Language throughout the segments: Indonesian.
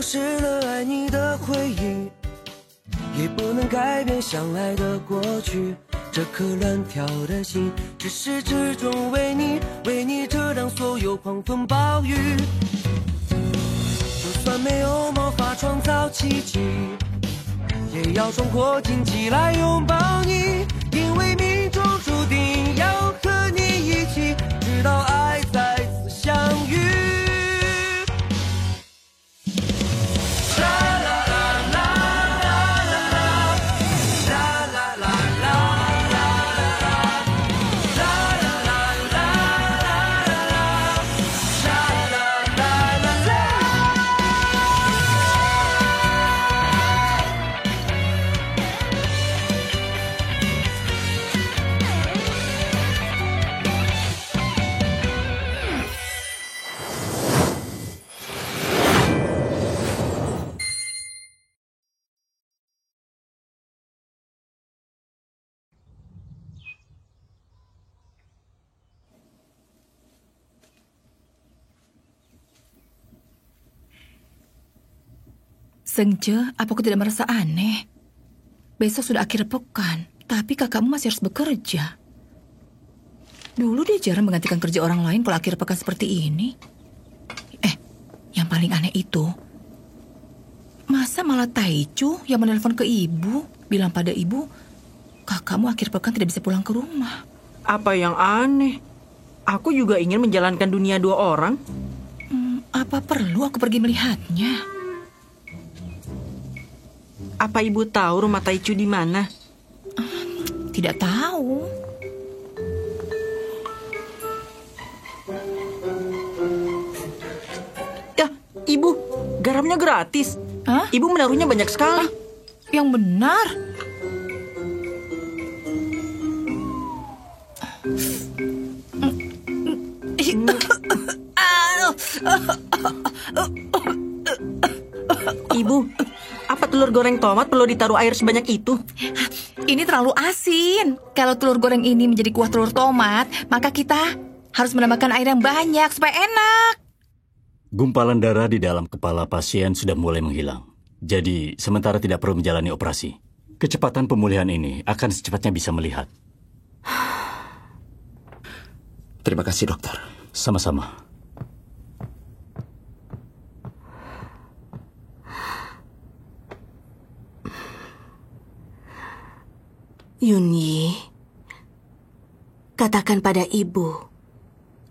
丢失了爱你的回忆，也不能改变相爱的过去。这颗乱跳的心，至始至终为你遮挡所有狂风暴雨。就算没有魔法创造奇迹，也要冲破荆棘来拥抱你，因为命中注定要和你一起，直到爱再次相遇。Sengce, apa aku tidak merasa aneh? Besok sudah akhir pekan, tapi kakakmu masih harus bekerja. Dulu dia jarang menggantikan kerja orang lain kalau akhir pekan seperti ini. Yang paling aneh itu, masa malah Taichu yang menelpon ke ibu, bilang pada ibu, kakakmu akhir pekan tidak bisa pulang ke rumah. Apa yang aneh? Aku juga ingin menjalankan dunia dua orang. Apa perlu aku pergi melihatnya? Apa ibu tahu rumah Taichu di mana? Tidak tahu. Ya, ibu, garamnya gratis. Hah? Ibu menaruhnya banyak sekali. Yang benar. Ibu, apa telur goreng tomat perlu ditaruh air sebanyak itu? Ini terlalu asin. Kalau telur goreng ini menjadi kuah telur tomat, maka kita harus menambahkan air yang banyak supaya enak. Gumpalan darah di dalam kepala pasien sudah mulai menghilang. Jadi, sementara tidak perlu menjalani operasi. Kecepatan pemulihan ini akan secepatnya bisa melihat. Terima kasih, dokter. Sama-sama. Yunyi, katakan pada ibu,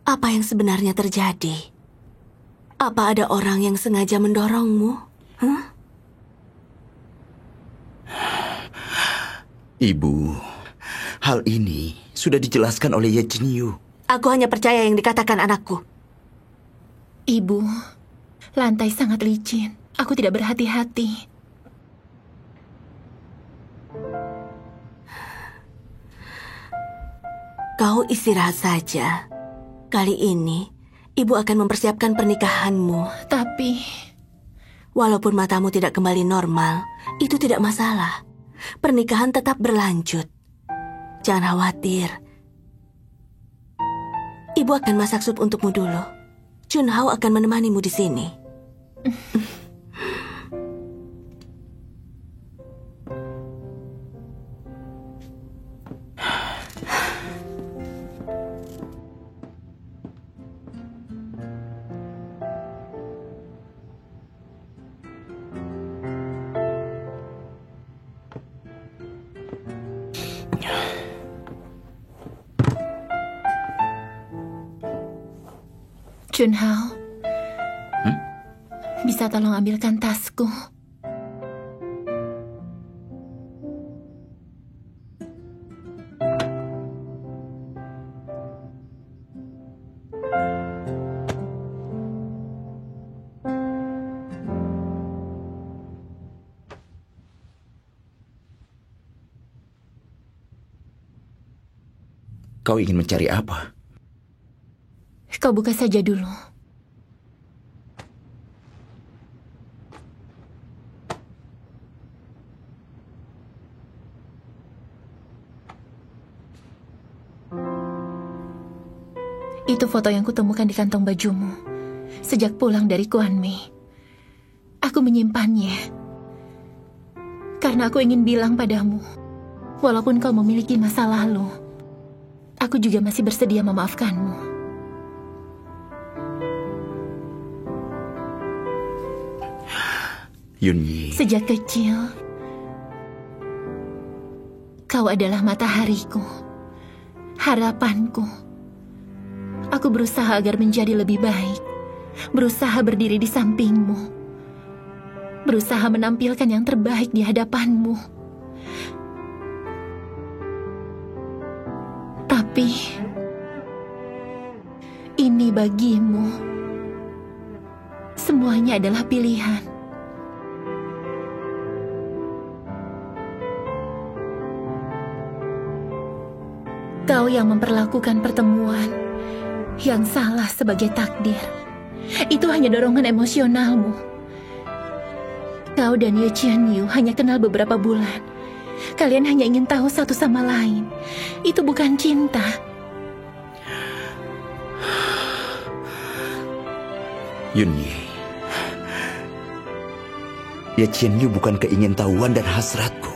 apa yang sebenarnya terjadi? Apa ada orang yang sengaja mendorongmu? Ibu, hal ini sudah dijelaskan oleh Ye Jinyu. Aku hanya percaya yang dikatakan anakku. Ibu, lantai sangat licin. Aku tidak berhati-hati. Kau istirahat saja. Kali ini, ibu akan mempersiapkan pernikahanmu. Tapi, walaupun matamu tidak kembali normal, itu tidak masalah. Pernikahan tetap berlanjut. Jangan khawatir. Ibu akan masak sup untukmu dulu. Junhao akan menemanimu di sini. Junhao, bisa tolong ambilkan tasku? Kau ingin mencari apa? Kau buka saja dulu. Itu foto yang kutemukan di kantong bajumu sejak pulang dari Kuanmi. Aku menyimpannya karena aku ingin bilang padamu, walaupun kau memiliki masa lalu, aku juga masih bersedia memaafkanmu. Yunyi. Sejak kecil, kau adalah matahariku, harapanku. Aku berusaha agar menjadi lebih baik, berusaha berdiri di sampingmu, berusaha menampilkan yang terbaik di hadapanmu. Tapi ini bagimu, semuanya adalah pilihan. Kau yang memperlakukan pertemuan yang salah sebagai takdir. Itu hanya dorongan emosionalmu. Kau dan Ye Qianyu hanya kenal beberapa bulan. Kalian hanya ingin tahu satu sama lain. Itu bukan cinta. Yunyi. Ye Qianyu bukan keingintahuan dan hasratku.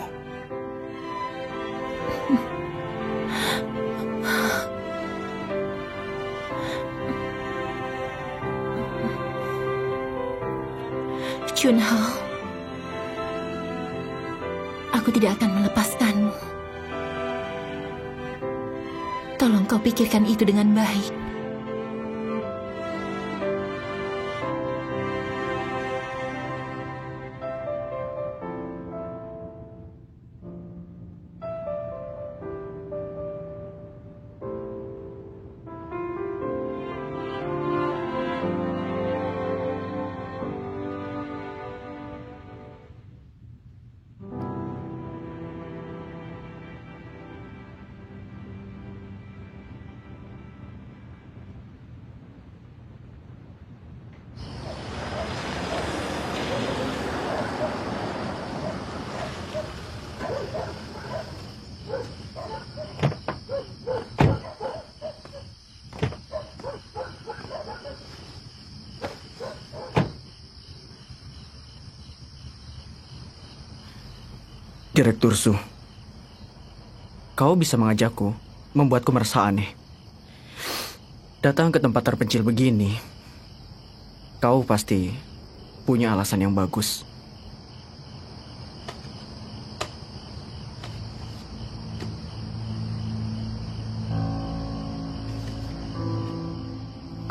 Junhao, aku tidak akan melepaskanmu. Tolong kau pikirkan itu dengan baik. Direktur Su, kau bisa mengajakku, membuatku merasa aneh. Datang ke tempat terpencil begini, kau pasti punya alasan yang bagus.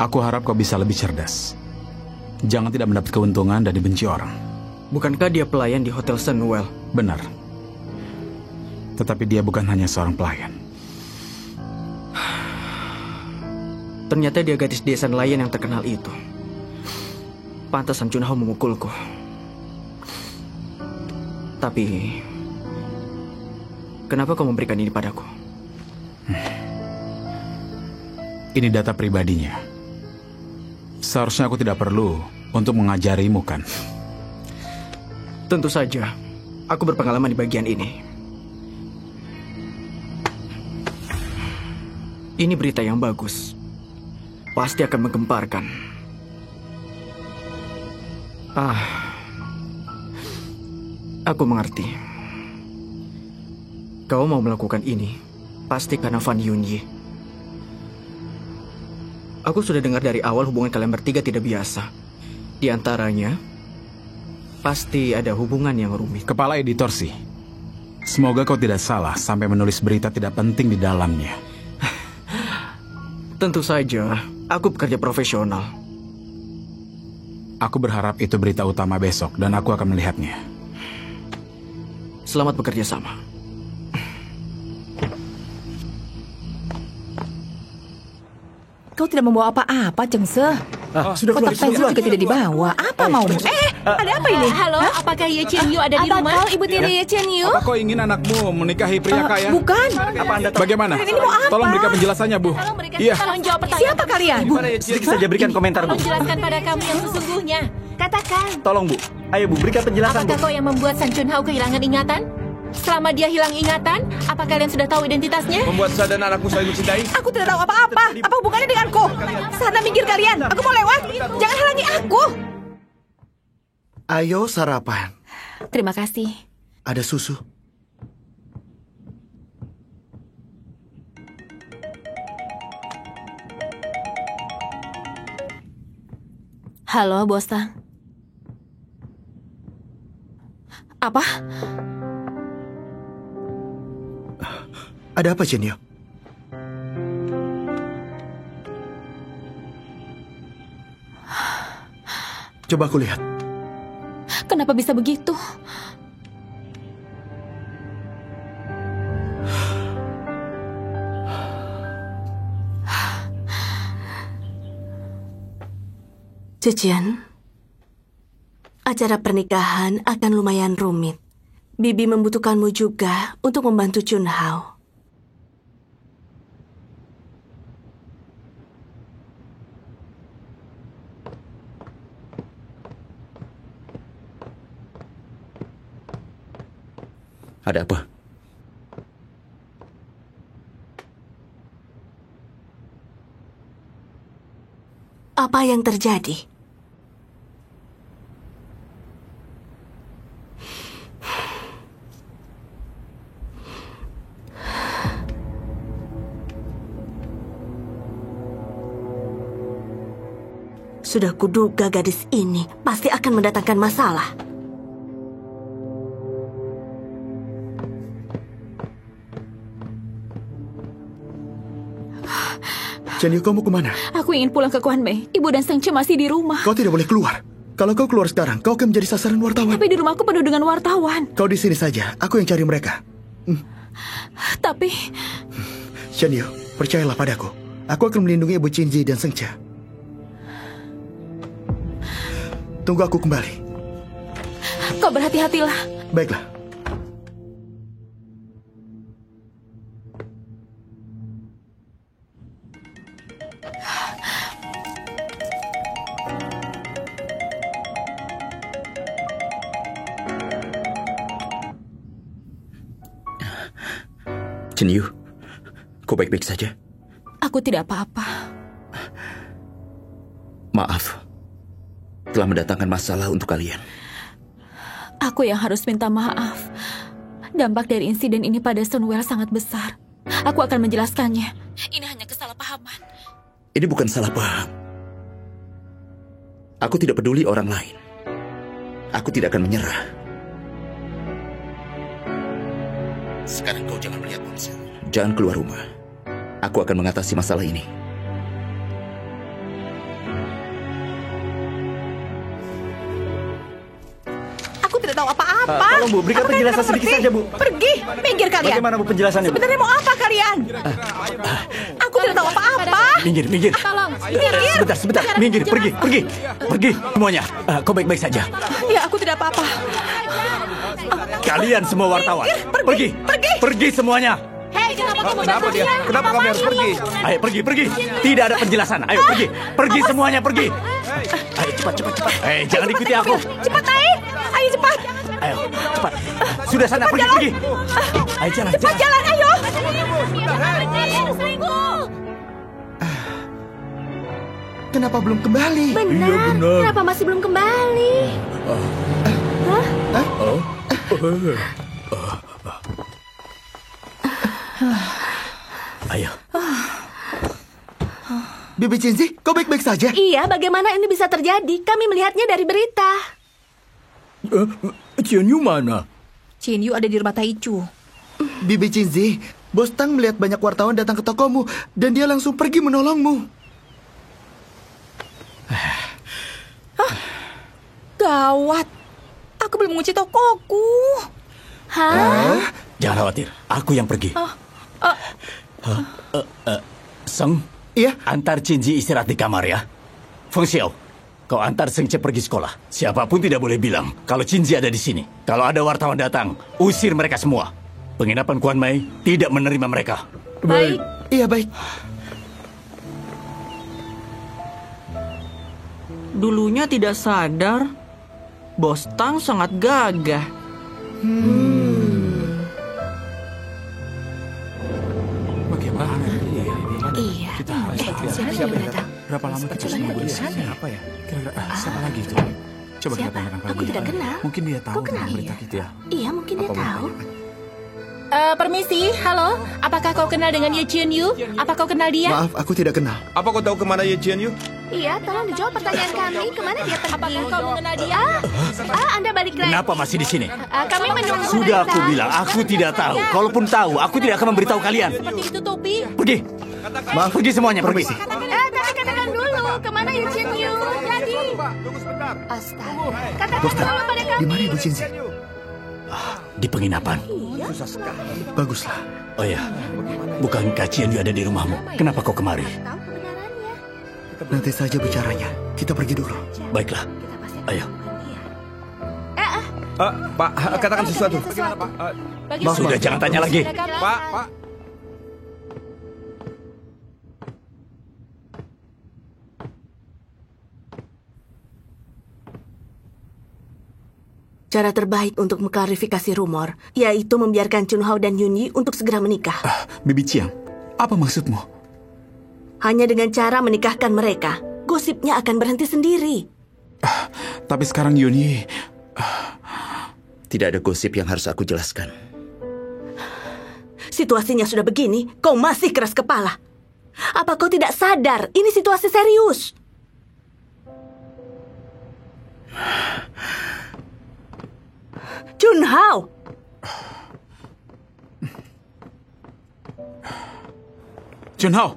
Aku harap kau bisa lebih cerdas. Jangan tidak mendapat keuntungan dan dibenci orang. Bukankah dia pelayan di Hotel Sunwell? Benar. Tetapi dia bukan hanya seorang pelayan. Ternyata dia gadis desa nelayan yang terkenal itu. Pantas San Junhao memukulku. Tapi kenapa kau memberikan ini padaku? Ini data pribadinya. Seharusnya aku tidak perlu untuk mengajarimu, kan? Tentu saja, aku berpengalaman di bagian ini. Ini berita yang bagus. Pasti akan menggemparkan. Aku mengerti. Kau mau melakukan ini pasti karena Fan Yunyi. Aku sudah dengar dari awal hubungan kalian bertiga tidak biasa. Di antaranya, pasti ada hubungan yang rumit. Kepala editor sih. Semoga kau tidak salah sampai menulis berita tidak penting di dalamnya. Tentu saja, aku bekerja profesional. Aku berharap itu berita utama besok dan aku akan melihatnya. Selamat bekerja sama. Kau tidak membawa apa-apa, Cheng Se. Sudah Kotak pensil juga tidak dibawa. Apa maumu? Ada apa ini? Halo, apakah Ye Qianyu ada di rumah? Ibu tiri Ye Qianyu? Apa kau ingin anakmu menikahi pria kaya? Bukan. Apa Anda tahu? Bagaimana? Ini mau apa? Tolong berikan penjelasannya, Bu. Iya. Tolong jawab pertanyaan. Siapa kalian? Sedikit saja berikan komentar, Bu. Tolong jelaskan pada kami yang sesungguhnya. Katakan, Tolong, Bu. Ayo, Bu, berikan penjelasan, Bu. apakah kau yang membuat San Junhao kehilangan ingatan? Selama dia hilang ingatan, apa kalian sudah tahu identitasnya? Membuat saya dan anakmu saling mencintai. Aku tidak tahu apa-apa. Apa hubungannya denganku? Sana minggir kalian. Aku mau lewat. Jangan halangi aku. Ayo sarapan. Terima kasih. Ada susu. Halo, Bos Tang. Apa? Ada apa, Chenyo? Coba aku lihat. Kenapa bisa begitu? Zhejian, acara pernikahan akan lumayan rumit. Bibi membutuhkanmu juga untuk membantu Chun Hao. Ada apa? Apa yang terjadi? Sudah kuduga gadis ini pasti akan mendatangkan masalah. Chenyo, kau mau kemana? Aku ingin pulang ke Guanmei. Ibu dan Seng Ce masih di rumah. Kau tidak boleh keluar. Kalau kau keluar sekarang, kau akan menjadi sasaran wartawan. Tapi di rumahku penuh dengan wartawan. Kau di sini saja. Aku yang cari mereka. Tapi... Chenyo, percayalah padaku. Aku akan melindungi Ibu Qinji dan Seng Ce. Tunggu aku kembali. Kau berhati-hatilah. Baiklah. Chenyo, kau baik-baik saja? Aku tidak apa-apa. Maaf, telah mendatangkan masalah untuk kalian. Aku yang harus minta maaf. Dampak dari insiden ini pada Sunwell sangat besar. Aku akan menjelaskannya. Ini hanya kesalahpahaman. Ini bukan salah paham. Aku tidak peduli orang lain. Aku tidak akan menyerah. Sekarang kau jangan melihat ponsel. Jangan keluar rumah. Aku akan mengatasi masalah ini. Aku tidak tahu apa-apa. Tolong Bu, berikan penjelasan sedikit saja Bu. Pergi, minggir kalian. Bagaimana Bu penjelasannya Bu? Sebenarnya mau apa kalian? Aku tidak tahu apa-apa. Minggir, minggir. Tolong. Minggir. Sebentar. Minggir, pergi. Pergi semuanya. Kau baik-baik saja. Ya, aku tidak apa-apa. Kalian semua wartawan. Pergi semuanya. Hei, kenapa kamu Kenapa dia? Kenapa kami harus pergi? Ayo pergi. Tidak ada penjelasan. Ayo pergi. Pergi semuanya, pergi. Ayo cepat. Jangan ikuti aku. Cepat naik. Ayo cepat. Ayo, cepat. Sudah sana, pergi. Ayo jalan. Cepat jalan, ayo. Kenapa belum kembali? Benar. Kenapa masih belum kembali? Ayo. Bibi Qinji, kau baik-baik saja? Iya, bagaimana ini bisa terjadi? Kami melihatnya dari berita. Chenyo mana? Chin Yu ada di rumah Taichu. Bibi Qinji, Bos Tang melihat banyak wartawan datang ke tokomu dan dia langsung pergi menolongmu. Gawat. Aku belum mengunci tokoku. Jangan khawatir, aku yang pergi. Seng, Iya? antar Qinji istirahat di kamar ya. Feng Xiao, kau antar Seng Ce pergi sekolah. Siapapun tidak boleh bilang kalau Qinji ada di sini. Kalau ada wartawan datang, usir mereka semua. Penginapan Guanmei tidak menerima mereka. Baik. Iya, baik. Dulunya tidak sadar, Bos Tang sangat gagah. Bagaimana? Iya. Siapa yang datang? Berapa lama kita menunggu di sana? Apa ya? Kira-kira siapa lagi itu? Coba kita Siapa? tanyakan pada Aku dia. tidak kenal. Mungkin dia tahu Kau kenal tentang berita dia? kita. Iya, mungkin dia tahu. Permisi, halo. Apakah kau kenal dengan Ye Chien Yu? Apa kau kenal dia? Maaf, aku tidak kenal. Apa kau tahu kemana Ye Chien Yu? Iya, tolong dijawab pertanyaan kami. Kemana dia pergi? Apakah kau mengenal dia? Anda balik lagi. Kenapa masih di sini? Kami menunggu. Sudah aku bilang, aku tidak tahu. Kalaupun tahu, aku tidak akan memberitahu kalian. Seperti itu, Topi. Pergi. Maaf, pergi semuanya, pergi. Tapi katakan dulu, kemana Ye Chien Yu? Jadi. Astaga. Katakan dulu pada kami. Di mana Ibu Cinzi? Di penginapan. Baguslah. Oh ya, bukankah Chien Yu ada di rumahmu? Kenapa kau kemari? Nanti saja bicaranya. Kita pergi dulu. Baiklah, ayo. Pak, katakan sesuatu. Sudah, jangan tanya lagi. Pak. Cara terbaik untuk mengklarifikasi rumor, yaitu membiarkan Chun Hao dan Yun Yi untuk segera menikah. Bibi Chiang, apa maksudmu? Hanya dengan cara menikahkan mereka, gosipnya akan berhenti sendiri. Tapi sekarang Yuni... Tidak ada gosip yang harus aku jelaskan. Situasinya sudah begini, kau masih keras kepala. Apa kau tidak sadar, ini situasi serius? Chun Hao! Chun Hao!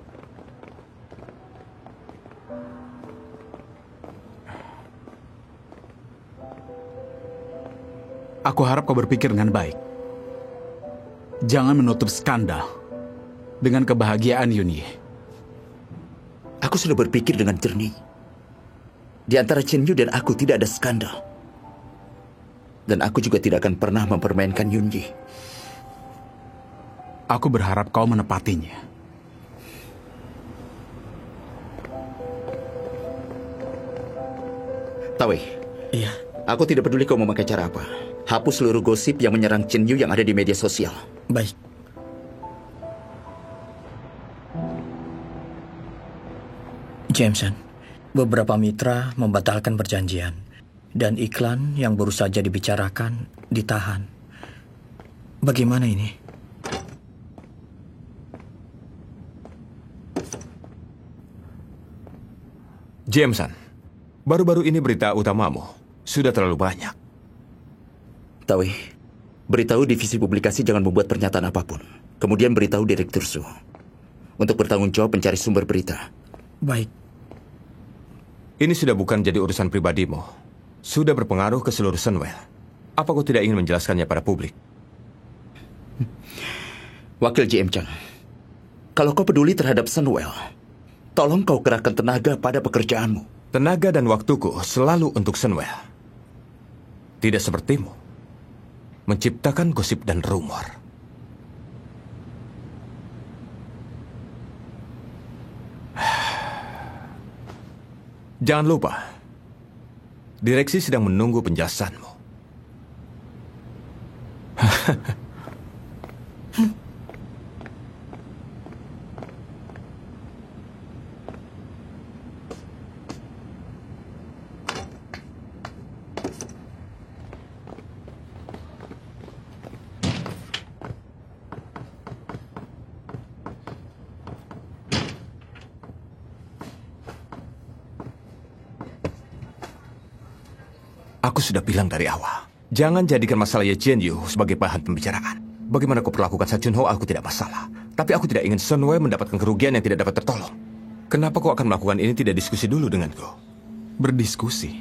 Aku harap kau berpikir dengan baik. Jangan menutup skandal dengan kebahagiaan Yuni. Aku sudah berpikir dengan jernih. Di antara Chen Yu dan aku tidak ada skandal. Dan aku juga tidak akan pernah mempermainkan Yun Yi. Aku berharap kau menepatinya. Tawei. Iya. Aku tidak peduli kau memakai cara apa. Hapus seluruh gosip yang menyerang Chen Yu yang ada di media sosial. Baik. Jameson, beberapa mitra membatalkan perjanjian. Dan iklan yang baru saja dibicarakan ditahan. Bagaimana ini? Jameson, baru-baru ini berita utamamu sudah terlalu banyak. Tawi, beritahu divisi publikasi jangan membuat pernyataan apapun. Kemudian beritahu Direktur Su untuk bertanggung jawab mencari sumber berita. Baik. Ini sudah bukan jadi urusan pribadimu. Sudah berpengaruh ke seluruh Sunwell. Apa kau tidak ingin menjelaskannya pada publik? Wakil GM Chang, kalau kau peduli terhadap Sunwell, tolong kau kerahkan tenaga pada pekerjaanmu. Tenaga dan waktuku selalu untuk Sunwell. Tidak sepertimu. Menciptakan gosip dan rumor. Jangan lupa, direksi sedang menunggu penjelasanmu. Aku sudah bilang dari awal, jangan jadikan masalah Ye Chien Yu sebagai bahan pembicaraan. Bagaimana kau perlakukan Sa Chun Ho, aku tidak masalah. Tapi aku tidak ingin Sun Wei mendapatkan kerugian yang tidak dapat tertolong. Kenapa kau akan melakukan ini tidak diskusi dulu denganku? Berdiskusi?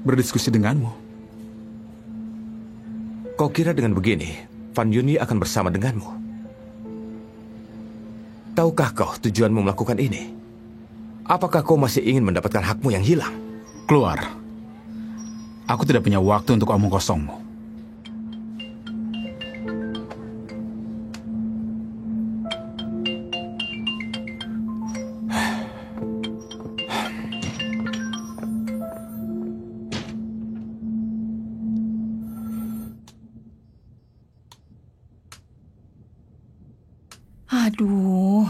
Berdiskusi denganmu? Kau kira dengan begini, Fan Yuni akan bersama denganmu? Tahukah kau tujuanmu melakukan ini? Apakah kau masih ingin mendapatkan hakmu yang hilang? Keluar. Aku tidak punya waktu untuk omong kosongmu. Aduh.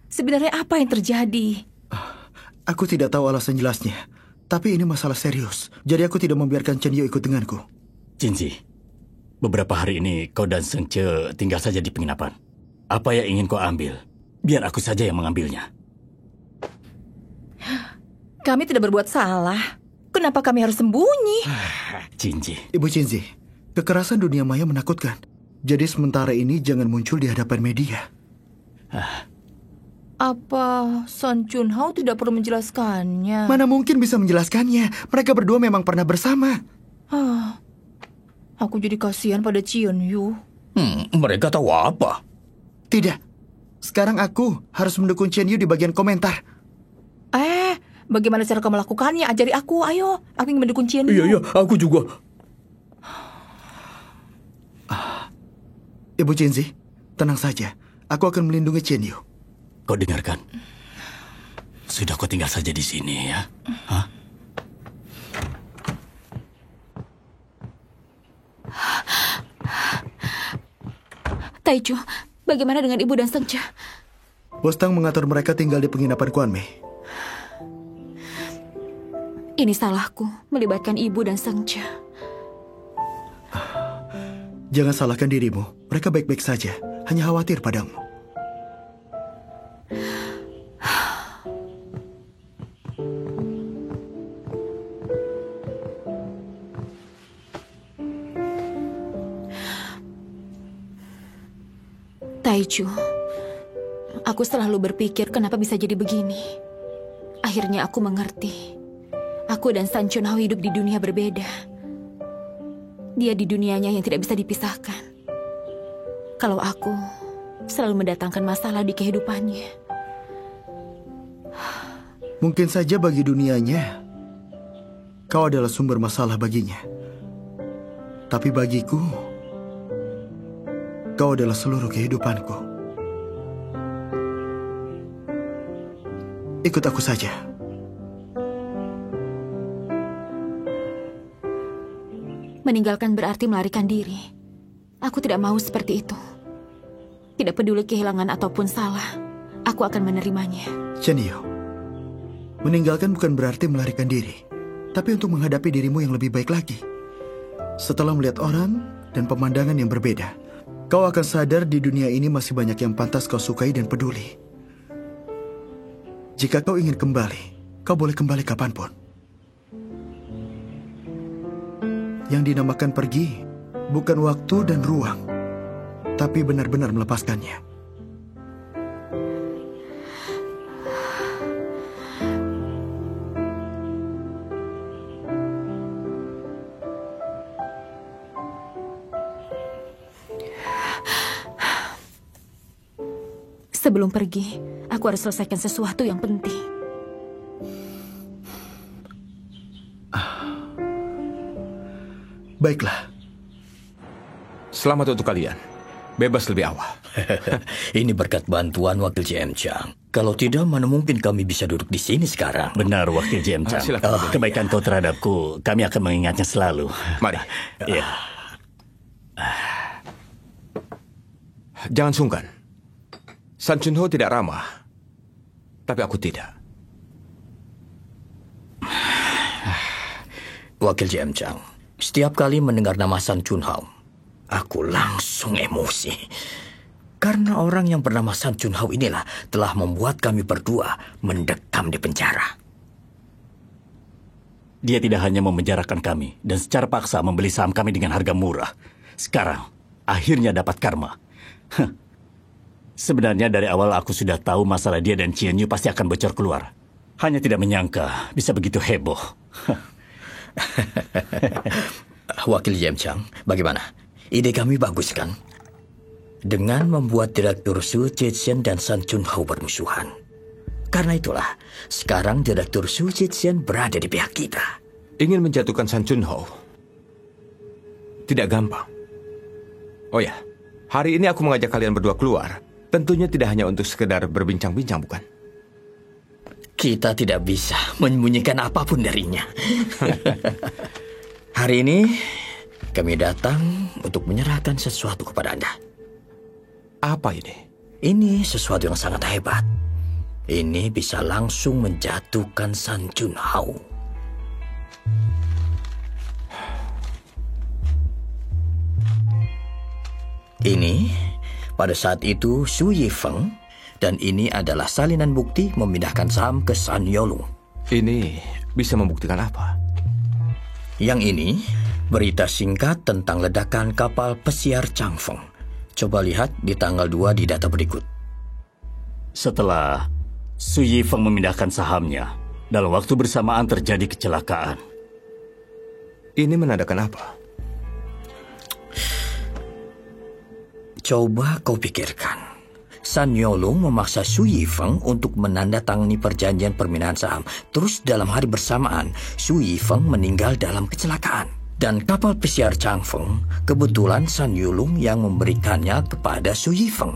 Sebenarnya apa yang terjadi? Aku tidak tahu alasan jelasnya. Tapi ini masalah serius, jadi aku tidak membiarkan Chen Yu ikut denganku. Jinzi, beberapa hari ini kau dan Seng Ce tinggal saja di penginapan. Apa yang ingin kau ambil? Biar aku saja yang mengambilnya. Kami tidak berbuat salah. Kenapa kami harus sembunyi? Jinzi. Ibu Jinzi, kekerasan dunia maya menakutkan. Jadi sementara ini jangan muncul di hadapan media. Apa San Chunhao tidak perlu menjelaskannya? Mana mungkin bisa menjelaskannya. Mereka berdua memang pernah bersama. Aku jadi kasihan pada Chen Yu. Mereka tahu apa? Tidak. Sekarang aku harus mendukung Chen Yu di bagian komentar. Bagaimana cara kamu melakukannya? Ajari aku, ayo. Aku ingin mendukung Chen Yu. Iya, aku juga. Ibu Jinzi, tenang saja. Aku akan melindungi Chen Yu. Kau dengarkan? Sudah kau tinggal saja di sini ya. Taichu, bagaimana dengan ibu dan Seng Ce? Bos Tang mengatur mereka tinggal di penginapan Kuan Mei. Ini salahku, melibatkan ibu dan Seng Ce. Jangan salahkan dirimu. Mereka baik-baik saja. Hanya khawatir padamu. Taichu, aku selalu berpikir kenapa bisa jadi begini. Akhirnya aku mengerti. Aku dan San Chunhao hidup di dunia berbeda. Dia di dunianya yang tidak bisa dipisahkan. Kalau aku selalu mendatangkan masalah di kehidupannya. Mungkin saja bagi dunianya, kau adalah sumber masalah baginya. Tapi bagiku, kau adalah seluruh kehidupanku. Ikut aku saja. Meninggalkan berarti melarikan diri. Aku tidak mau seperti itu. Tidak peduli kehilangan ataupun salah, aku akan menerimanya. Chen Yu, meninggalkan bukan berarti melarikan diri, tapi untuk menghadapi dirimu yang lebih baik lagi. Setelah melihat orang dan pemandangan yang berbeda, kau akan sadar di dunia ini masih banyak yang pantas kau sukai dan peduli. Jika kau ingin kembali, kau boleh kembali kapanpun. Yang dinamakan pergi bukan waktu dan ruang, tapi benar-benar melepaskannya. Sebelum pergi, aku harus selesaikan sesuatu yang penting. Baiklah. Selamat untuk kalian. Bebas lebih awal. Ini berkat bantuan Wakil GM Chang. Kalau tidak, mana mungkin kami bisa duduk di sini sekarang. Benar, Wakil GM Chang. Kebaikan kau terhadapku, kami akan mengingatnya selalu. Mari. Iya. Jangan sungkan. San Chunhao tidak ramah, tapi aku tidak. Wakil GM Chang, setiap kali mendengar nama San Chunhao, aku langsung emosi. Karena orang yang bernama San Chunhao inilah telah membuat kami berdua mendekam di penjara. Dia tidak hanya memenjarakan kami dan secara paksa membeli saham kami dengan harga murah. Sekarang, akhirnya dapat karma. Sebenarnya dari awal aku sudah tahu masalah dia dan Chen Yu pasti akan bocor keluar. Hanya tidak menyangka bisa begitu heboh. Wakil GM Chang, bagaimana? Ide kami bagus kan? Dengan membuat Direktur Su Zhiqian dan San Chunhao bermusuhan. Karena itulah, sekarang Direktur Su Zhiqian berada di pihak kita. Ingin menjatuhkan San Chunhao tidak gampang. Oh ya, hari ini aku mengajak kalian berdua keluar. Tentunya tidak hanya untuk sekedar berbincang-bincang, bukan? Kita tidak bisa menyembunyikan apapun darinya. Hari ini, kami datang untuk menyerahkan sesuatu kepada Anda. Apa ini? Ini sesuatu yang sangat hebat. Ini bisa langsung menjatuhkan San Chunhao. Ini, pada saat itu Su Yifeng, dan ini adalah salinan bukti memindahkan saham ke San Yolung. Ini bisa membuktikan apa? Yang ini, berita singkat tentang ledakan kapal pesiar Changfeng. Coba lihat di tanggal 2 di data berikut. Setelah Su Yifeng memindahkan sahamnya, dalam waktu bersamaan terjadi kecelakaan. Ini menandakan apa? Coba kau pikirkan. San Yolung memaksa Su Yifeng untuk menandatangani perjanjian permindahan saham. Terus dalam hari bersamaan, Su Yifeng meninggal dalam kecelakaan. Dan kapal pesiar Changfeng, kebetulan San Yolung yang memberikannya kepada Su Yifeng.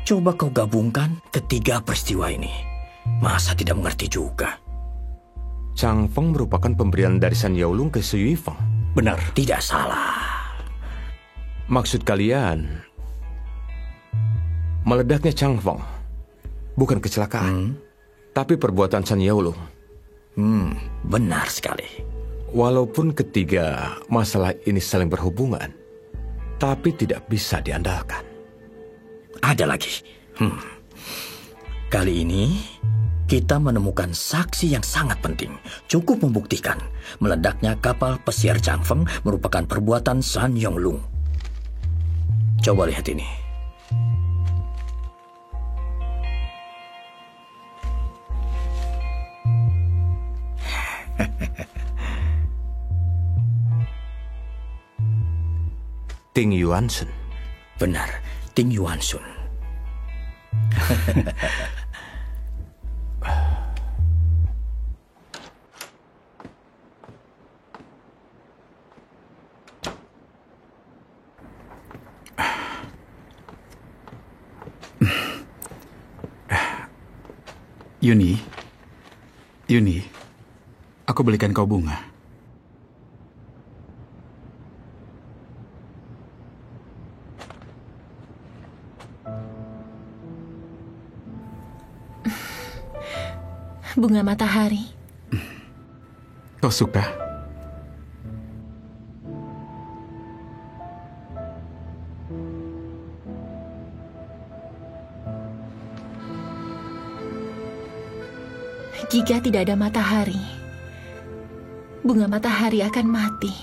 Coba kau gabungkan ketiga peristiwa ini. Masa tidak mengerti juga? Changfeng merupakan pemberian dari San Yolung ke Su Yifeng. Benar. Tidak salah. Maksud kalian, meledaknya Changfeng bukan kecelakaan, tapi perbuatan San Yolung. Benar sekali. Walaupun ketiga masalah ini saling berhubungan, tapi tidak bisa diandalkan. Ada lagi. Kali ini kita menemukan saksi yang sangat penting. Cukup membuktikan meledaknya kapal pesiar Changfeng merupakan perbuatan San Yolung. Coba lihat ini. Ting Yuansun. Benar, Ting Yuansun. Yuni, aku belikan kau bunga. Bunga matahari. Kau suka? Jika tidak ada matahari, bunga matahari akan mati.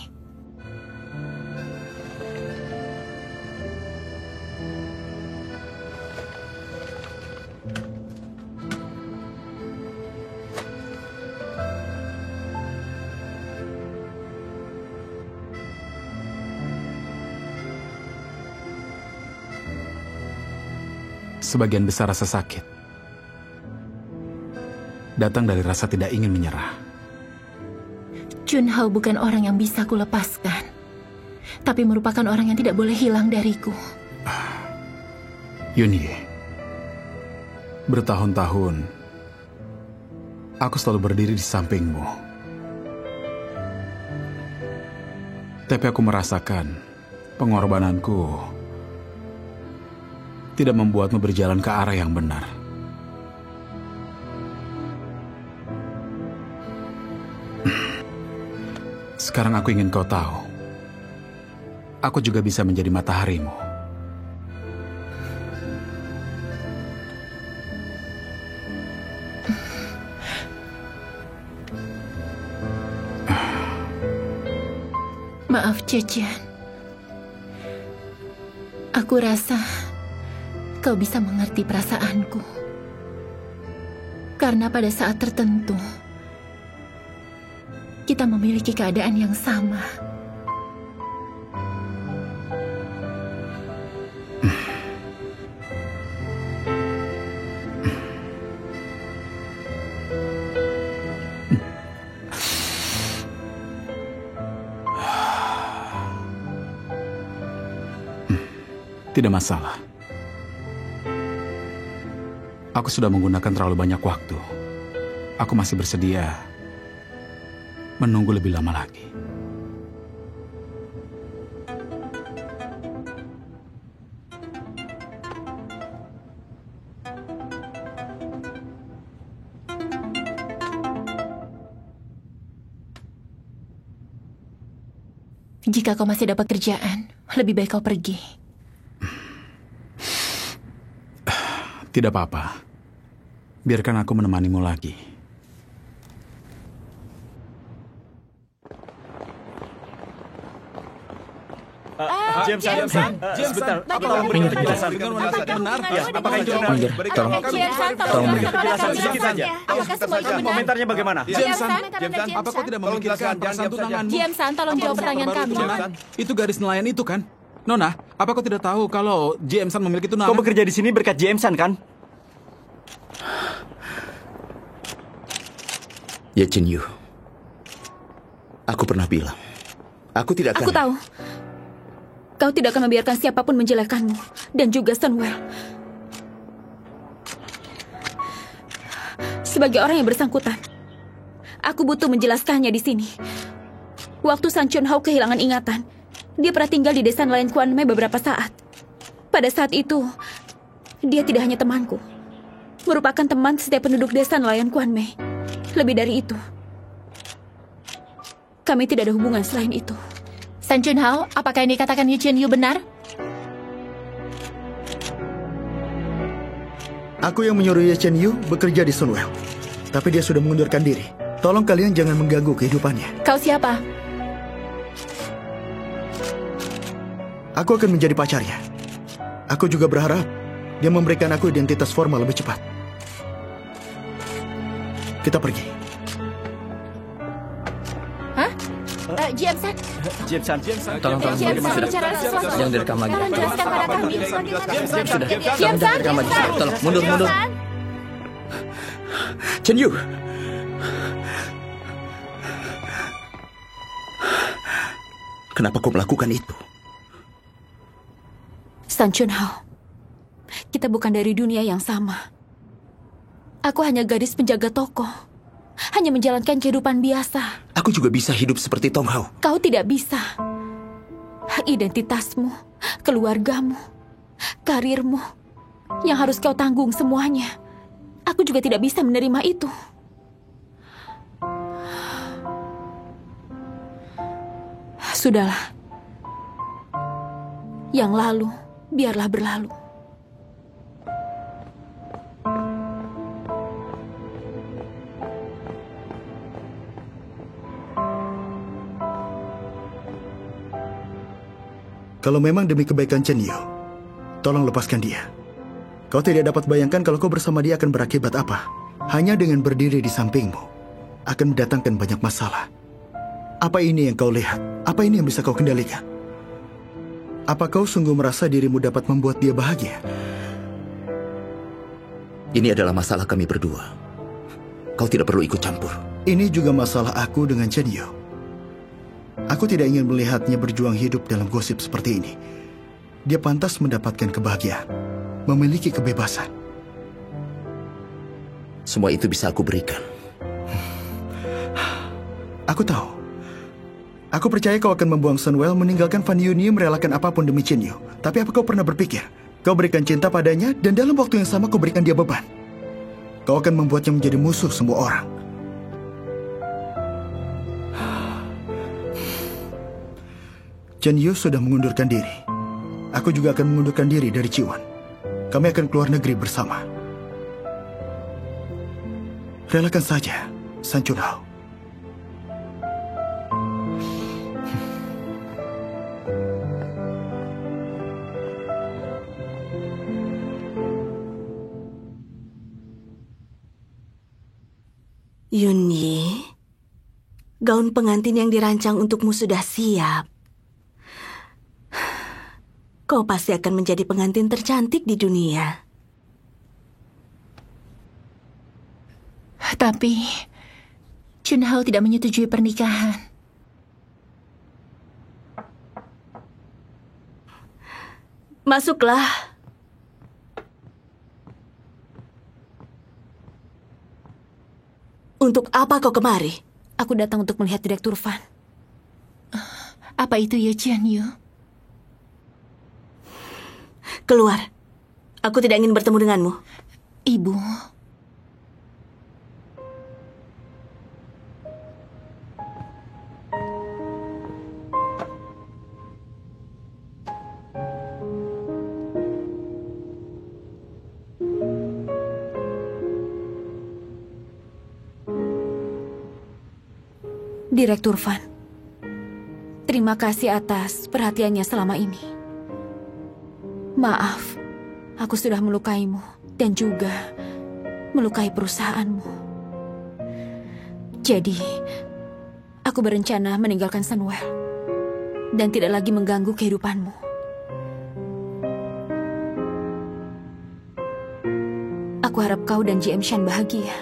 Sebagian besar rasa sakit datang dari rasa tidak ingin menyerah. Junhao bukan orang yang bisa kulepaskan, tapi merupakan orang yang tidak boleh hilang dariku. Yuni, bertahun-tahun aku selalu berdiri di sampingmu. Tapi aku merasakan pengorbananku tidak membuatmu berjalan ke arah yang benar. Sekarang aku ingin kau tahu, aku juga bisa menjadi mataharimu. Maaf, Zhejian. Aku rasa kau bisa mengerti perasaanku. Karena pada saat tertentu, kita memiliki keadaan yang sama. Tidak masalah. Aku sudah menggunakan terlalu banyak waktu. Aku masih bersedia menunggu lebih lama lagi. Jika kau masih ada pekerjaan, lebih baik kau pergi. Tidak apa-apa. Biarkan aku menemanimu lagi. James, sebentar. Aku tolong beri penjelasan. Benar? Ya, apakah itu benar? Minggir, tolong. Tolong penjelasan sedikit saja. Komentarnya bagaimana? Jameson, apa kau tidak memikirkan perasaan tunanganmu? Jameson, tolong jawab pertanyaan kami. Itu gadis nelayan itu kan? Nona, apa kau tidak tahu kalau Jameson memiliki tunangan? Kau bekerja di sini berkat Jameson kan? Ya Chen Yu, aku pernah bilang, aku tidak akan... Aku tahu. Kau tidak akan membiarkan siapapun menjelekkanmu. Dan juga Sunwell. Sebagai orang yang bersangkutan, aku butuh menjelaskannya di sini. Waktu San Chun Hao kehilangan ingatan, dia pernah tinggal di desa nelayan Kuan Mei beberapa saat. Pada saat itu, dia tidak hanya temanku, merupakan teman setiap penduduk desa nelayan Kuan Mei. Lebih dari itu, kami tidak ada hubungan selain itu. San Chun Hao, apakah yang dikatakan Yu Chen Yu benar? Aku yang menyuruh Ye Chen Yu bekerja di Sunwell. Tapi dia sudah mengundurkan diri. Tolong kalian jangan mengganggu kehidupannya. Kau siapa? Aku akan menjadi pacarnya. Aku juga berharap dia memberikan aku identitas formal lebih cepat. Kita pergi. Hah? Jameson? Tolong, Jameson, bicara sesuatu. Jangan direkam lagi. Tolong jelaskan pada kami. Sudah. Jameson, Direkam lagi. Tolong, mundur. Chen Yu, kenapa kau melakukan itu? San Chun Hao, kita bukan dari dunia yang sama. Aku hanya gadis penjaga toko. Hanya menjalankan kehidupan biasa. Aku juga bisa hidup seperti Tong Hao. Kau tidak bisa. Identitasmu, keluargamu, karirmu, yang harus kau tanggung semuanya. Aku juga tidak bisa menerima itu. Sudahlah. Yang lalu, biarlah berlalu. Kalau memang demi kebaikan Chen Yu, tolong lepaskan dia. Kau tidak dapat bayangkan kalau kau bersama dia akan berakibat apa. Hanya dengan berdiri di sampingmu, akan mendatangkan banyak masalah. Apa ini yang kau lihat? Apa ini yang bisa kau kendalikan? Apa kau sungguh merasa dirimu dapat membuat dia bahagia? Ini adalah masalah kami berdua. Kau tidak perlu ikut campur. Ini juga masalah aku dengan Chen Yu. Aku tidak ingin melihatnya berjuang hidup dalam gosip seperti ini. Dia pantas mendapatkan kebahagiaan, memiliki kebebasan. Semua itu bisa aku berikan. Aku tahu. Aku percaya kau akan membuang Sunwell, meninggalkan Fan Yunyi, merelakan apapun demi Chen Yu. Tapi apa kau pernah berpikir, kau berikan cinta padanya, dan dalam waktu yang sama kau berikan dia beban? Kau akan membuatnya menjadi musuh semua orang. Chen Yu sudah mengundurkan diri. Aku juga akan mengundurkan diri dari Ciwan. Kami akan keluar negeri bersama. Relakan saja, San Chun Hao. Yunyi, gaun pengantin yang dirancang untukmu sudah siap. Kau pasti akan menjadi pengantin tercantik di dunia. Tapi Chun Hao tidak menyetujui pernikahan. Masuklah. Untuk apa kau kemari? Aku datang untuk melihat Direktur Fan. Apa itu Ye Chen Yu? Keluar. Aku tidak ingin bertemu denganmu. Ibu. Direktur Van, terima kasih atas perhatiannya selama ini. Maaf, aku sudah melukaimu dan juga melukai perusahaanmu. Jadi, aku berencana meninggalkan Sunwell dan tidak lagi mengganggu kehidupanmu. Aku harap kau dan GM Shan bahagia.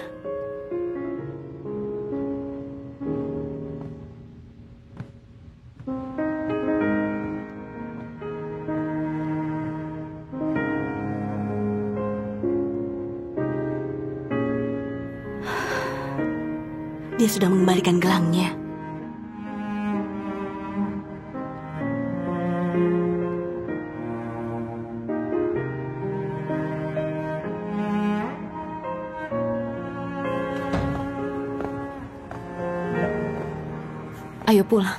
Dia sudah mengembalikan gelangnya. Ayo pulang.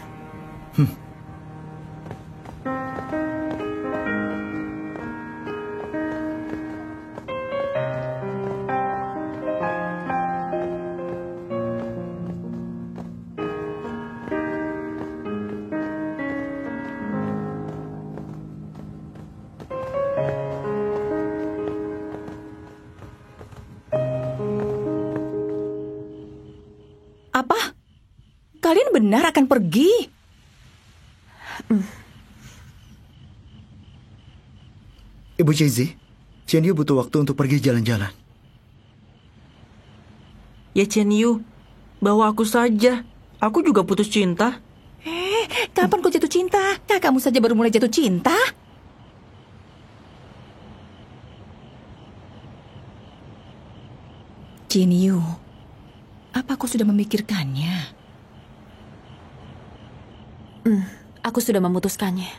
Apa? Kalian benar akan pergi? Ibu Chenzi, Chen Yu butuh waktu untuk pergi jalan-jalan. Ya Chen Yu, bawa aku saja. Aku juga putus cinta. Kapan kau jatuh cinta? Kakakmu saja baru mulai jatuh cinta. Chen Yu, apa kau sudah memikirkannya? Aku sudah memutuskannya.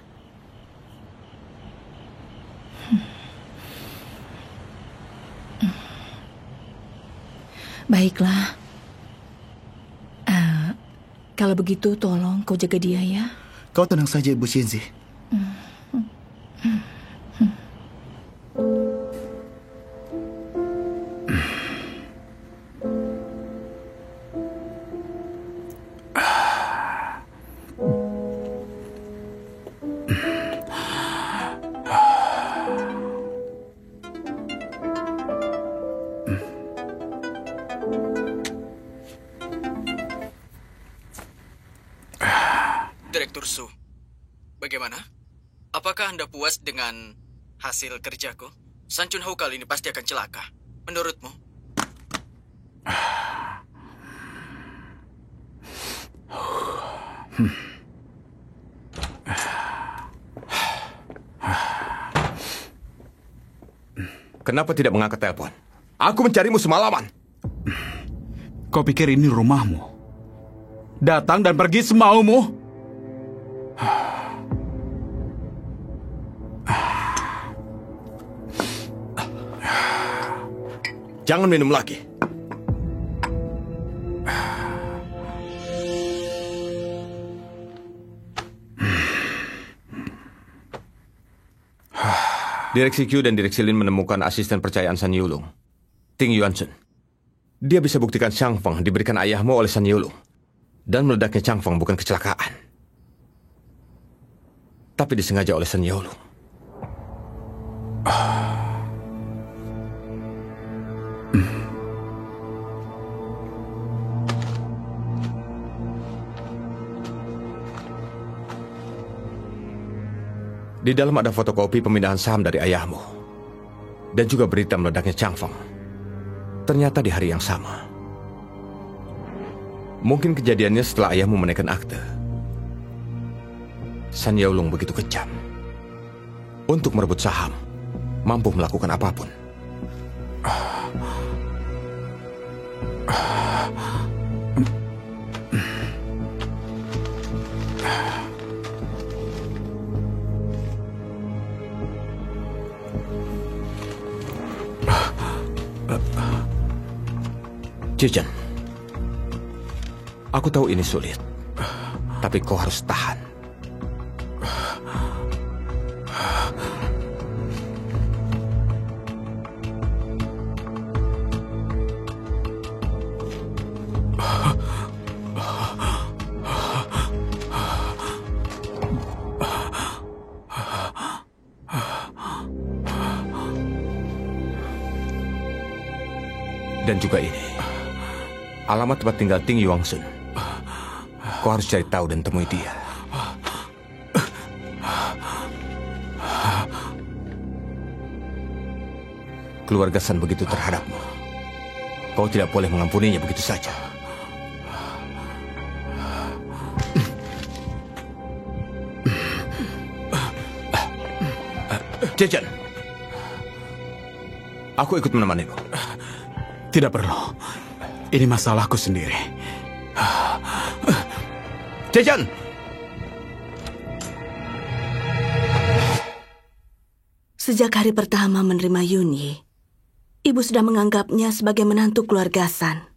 Baiklah. Kalau begitu tolong kau jaga dia ya. Kau tenang saja, Ibu Chenzi. Direktur Su, bagaimana? Apakah Anda puas dengan hasil kerjaku? San Chun Ho kali ini pasti akan celaka. Menurutmu? Kenapa tidak mengangkat telepon? Aku mencarimu semalaman. Kau pikir ini rumahmu? Datang dan pergi semaumu? Jangan minum lagi. Direksi Q dan Direksi Lin menemukan asisten percayaan San Yulung, Ting Yuanchen. Dia bisa buktikan Chang Feng diberikan ayahmu oleh San Yulung. Dan meledaknya Chang Feng bukan kecelakaan, tapi disengaja oleh San Yulung. Di dalam ada fotokopi pemindahan saham dari ayahmu. Dan juga berita meledaknya Chang Feng. Ternyata di hari yang sama. Mungkin kejadiannya setelah ayahmu menaikkan akte. San Yaolong begitu kejam. Untuk merebut saham, mampu melakukan apapun. Jijan, aku tahu ini sulit, tapi kau harus tahan. Dan juga ini. Alamat tempat tinggal Ting Yuangsun. Kau harus cari tahu dan temui dia. Keluarga San begitu terhadapmu. Kau tidak boleh mengampuninya begitu saja. Jejan, aku ikut menemanimu. Tidak perlu. Ini masalahku sendiri. Jejan! Sejak hari pertama menerima Yunyi, ibu sudah menganggapnya sebagai menantu keluarga San.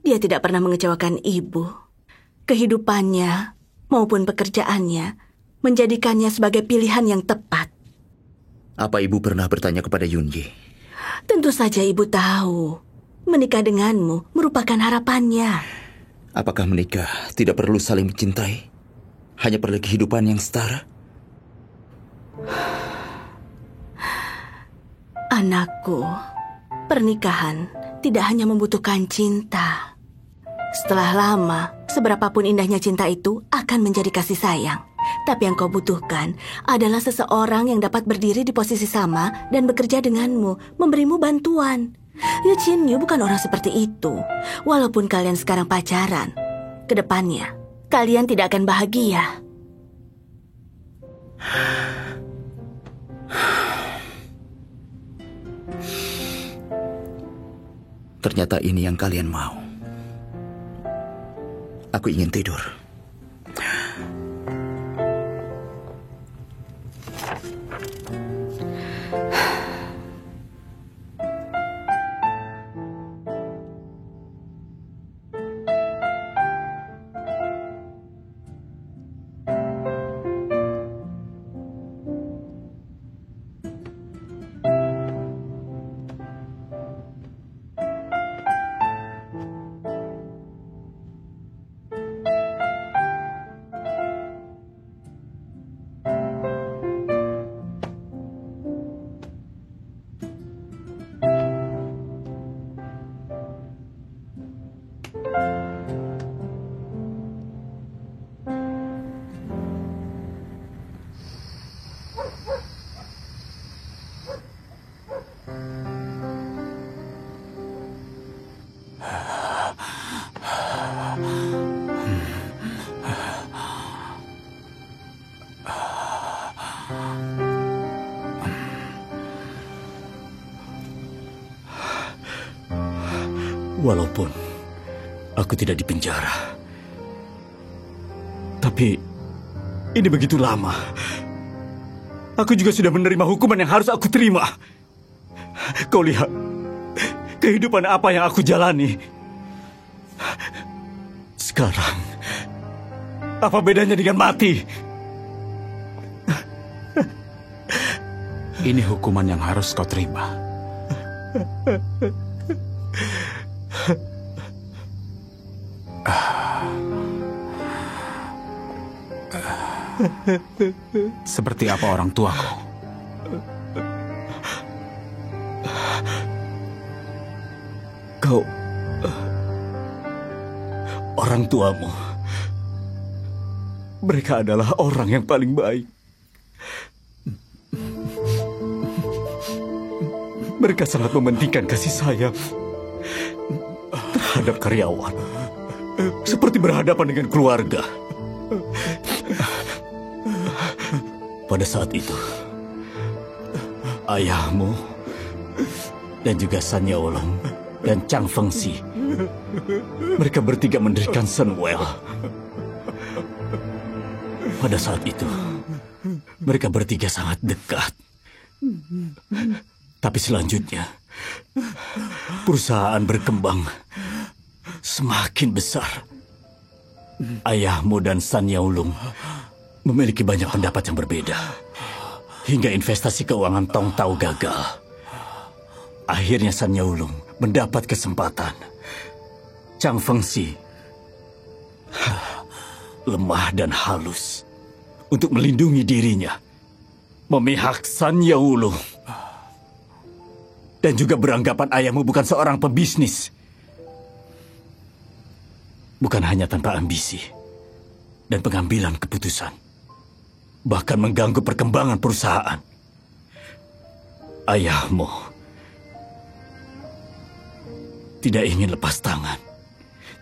Dia tidak pernah mengecewakan ibu. Kehidupannya maupun pekerjaannya menjadikannya sebagai pilihan yang tepat. Apa ibu pernah bertanya kepada Yunyi? Tentu saja ibu tahu. Menikah denganmu merupakan harapannya. Apakah menikah tidak perlu saling mencintai? Hanya perlu kehidupan yang setara? Anakku, pernikahan tidak hanya membutuhkan cinta. Setelah lama, seberapapun indahnya cinta itu akan menjadi kasih sayang. Tapi yang kau butuhkan adalah seseorang yang dapat berdiri di posisi sama dan bekerja denganmu, memberimu bantuan. Yu Qinyu bukan orang seperti itu. Walaupun kalian sekarang pacaran, kedepannya kalian tidak akan bahagia. Ternyata ini yang kalian mau. Aku ingin tidur. Walaupun aku tidak dipenjara, tapi ini begitu lama. Aku juga sudah menerima hukuman yang harus aku terima. Kau lihat kehidupan apa yang aku jalani. Sekarang, apa bedanya dengan mati? Ini hukuman yang harus kau terima. Seperti apa orang tuaku? Kau orang tuamu. Mereka adalah orang yang paling baik. Mereka sangat mementingkan kasih sayang terhadap karyawan, seperti berhadapan dengan keluarga. Pada saat itu, ayahmu dan juga San Yaolong dan Chang Fengxi, mereka bertiga mendirikan Sunwell. Pada saat itu, mereka bertiga sangat dekat. Tapi selanjutnya, perusahaan berkembang semakin besar. Ayahmu dan San Yaolong memiliki banyak pendapat yang berbeda, hingga investasi keuangan Tong Tao gagal. Akhirnya San Yaolong mendapat kesempatan. Chang Fengxi lemah dan halus. Untuk melindungi dirinya, memihak San Yaolong. Dan juga beranggapan ayahmu bukan seorang pebisnis. Bukan hanya tanpa ambisi dan pengambilan keputusan, bahkan mengganggu perkembangan perusahaan. Ayahmu tidak ingin lepas tangan.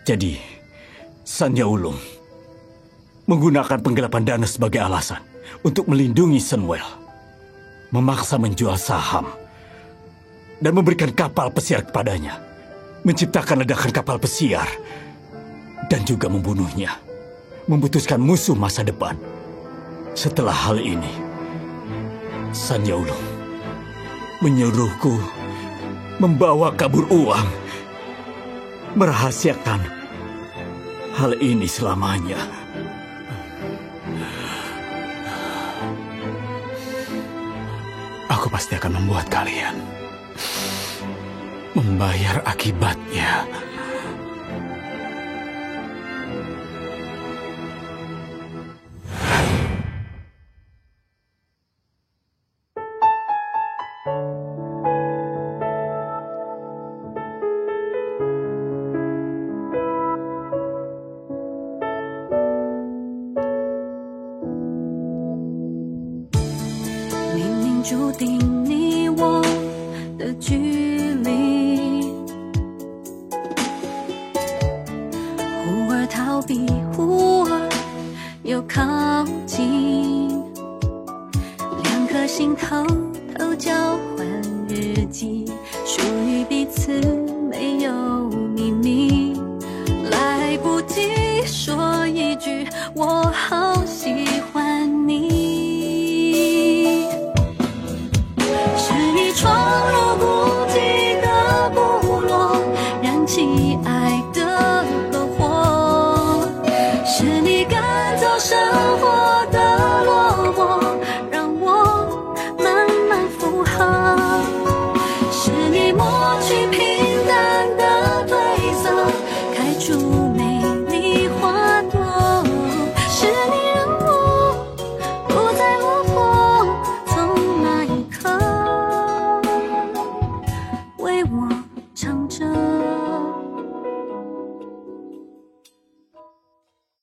Jadi, San Yaulung menggunakan penggelapan dana sebagai alasan untuk melindungi Sunwell, memaksa menjual saham, dan memberikan kapal pesiar kepadanya, menciptakan ledakan kapal pesiar, dan juga membunuhnya, memutuskan musuh masa depan. Setelah hal ini, San Yaulung menyuruhku membawa kabur uang, merahasiakan hal ini selamanya. Aku pasti akan membuat kalian membayar akibatnya.注定你我的距离，忽而逃避，忽而又靠近，两颗心偷偷交换日记，属于彼此没有秘密，来不及说一句我好喜